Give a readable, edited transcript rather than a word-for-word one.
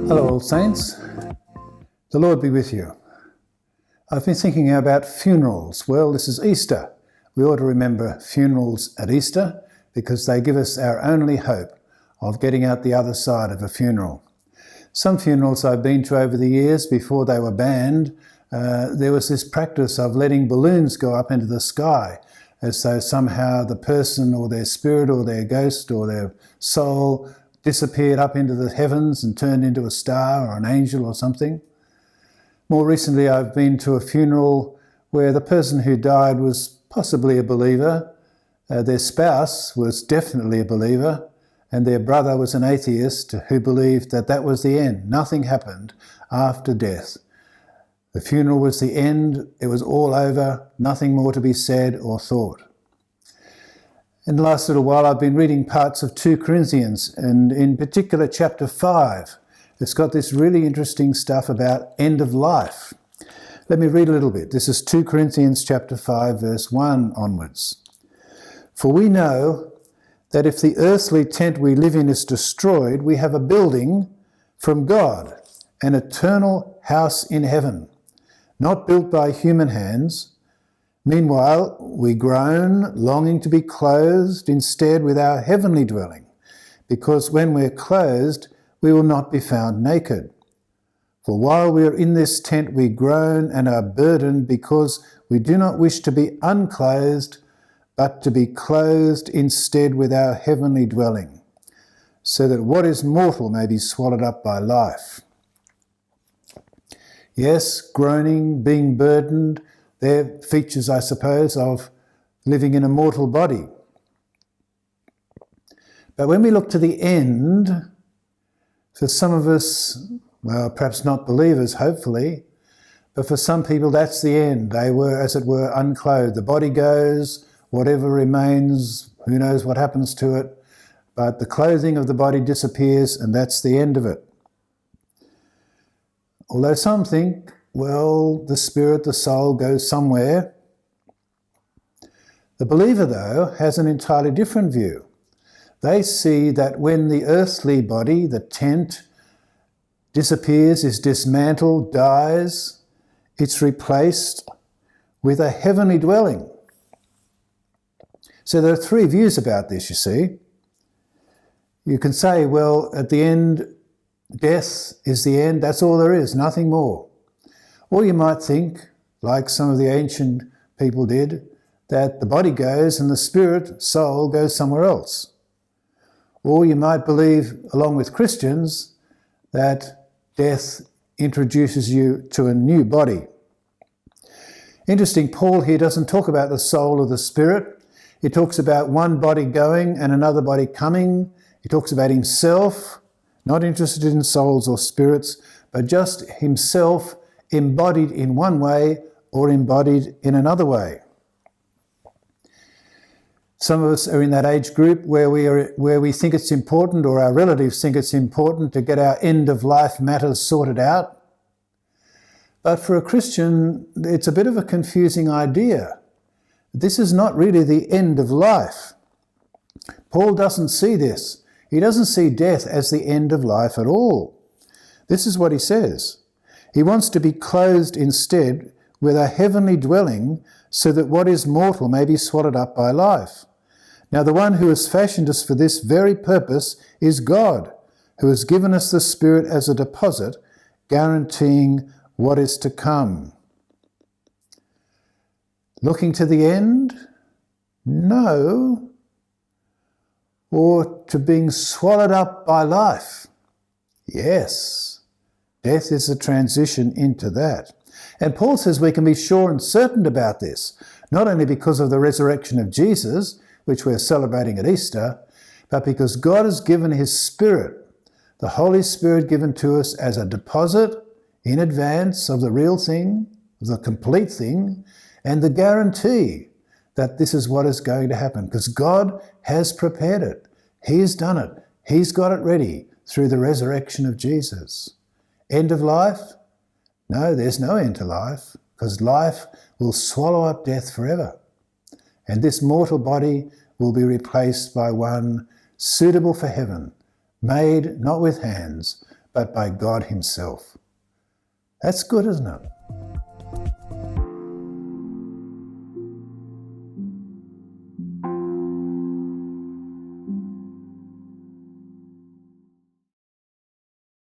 Hello, old saints. The Lord be with you. I've been thinking about funerals. Well, this is Easter. We ought to remember funerals at Easter because they give us our only hope of getting out the other side of a funeral. Some funerals I've been to over the years, before they were banned, there was this practice of letting balloons go up into the sky as though somehow the person or their spirit or their ghost or their soul disappeared up into the heavens and turned into a star or an angel or something. More recently, I've been to a funeral where the person who died was possibly a believer, their spouse was definitely a believer, and their brother was an atheist who believed that that was the end. Nothing happened after death. The funeral was the end, it was all over, nothing more to be said or thought. In the last little while I've been reading parts of 2 Corinthians, and in particular chapter 5. It's got this really interesting stuff about end of life. Let me read a little bit. This is 2 Corinthians chapter 5 verse 1 onwards. For we know that if the earthly tent we live in is destroyed, we have a building from God, an eternal house in heaven, not built by human hands. Meanwhile, we groan, longing to be clothed instead with our heavenly dwelling, because when we're clothed, we will not be found naked. For while we are in this tent, we groan and are burdened, because we do not wish to be unclothed, but to be clothed instead with our heavenly dwelling, so that what is mortal may be swallowed up by life. Yes, groaning, being burdened, they're features, I suppose, of living in a mortal body. But when we look to the end, for some of us, well, perhaps not believers, hopefully, but for some people that's the end. They were, as it were, unclothed. The body goes, whatever remains, who knows what happens to it, but the clothing of the body disappears and that's the end of it. Although some think, well, the spirit, the soul goes somewhere. The believer, though, has an entirely different view. They see that when the earthly body, the tent, disappears, is dismantled, dies, it's replaced with a heavenly dwelling. So there are 3 views about this, you see. You can say, well, at the end, death is the end, that's all there is, nothing more. Or you might think, like some of the ancient people did, that the body goes and the spirit, soul, goes somewhere else. Or you might believe, along with Christians, that death introduces you to a new body. Interesting, Paul here doesn't talk about the soul or the spirit. He talks about one body going and another body coming. He talks about himself, not interested in souls or spirits, but just himself embodied in one way or embodied in another way. Some of us are in that age group where we think it's important, or our relatives think it's important, to get our end of life matters sorted out. But for a Christian, it's a bit of a confusing idea. This is not really the end of life. Paul doesn't see this. He doesn't see death as the end of life at all. This is what he says. He wants to be clothed instead with a heavenly dwelling, so that what is mortal may be swallowed up by life. Now the one who has fashioned us for this very purpose is God, who has given us the Spirit as a deposit, guaranteeing what is to come. Looking to the end? No. Or to being swallowed up by life? Yes. Death is a transition into that. And Paul says we can be sure and certain about this, not only because of the resurrection of Jesus, which we're celebrating at Easter, but because God has given his Spirit, the Holy Spirit given to us as a deposit in advance of the real thing, the complete thing, and the guarantee that this is what is going to happen, because God has prepared it. He's done it. He's got it ready through the resurrection of Jesus. End of life? No, there's no end to life, because life will swallow up death forever. And this mortal body will be replaced by one suitable for heaven, made not with hands, but by God himself. That's good, isn't it?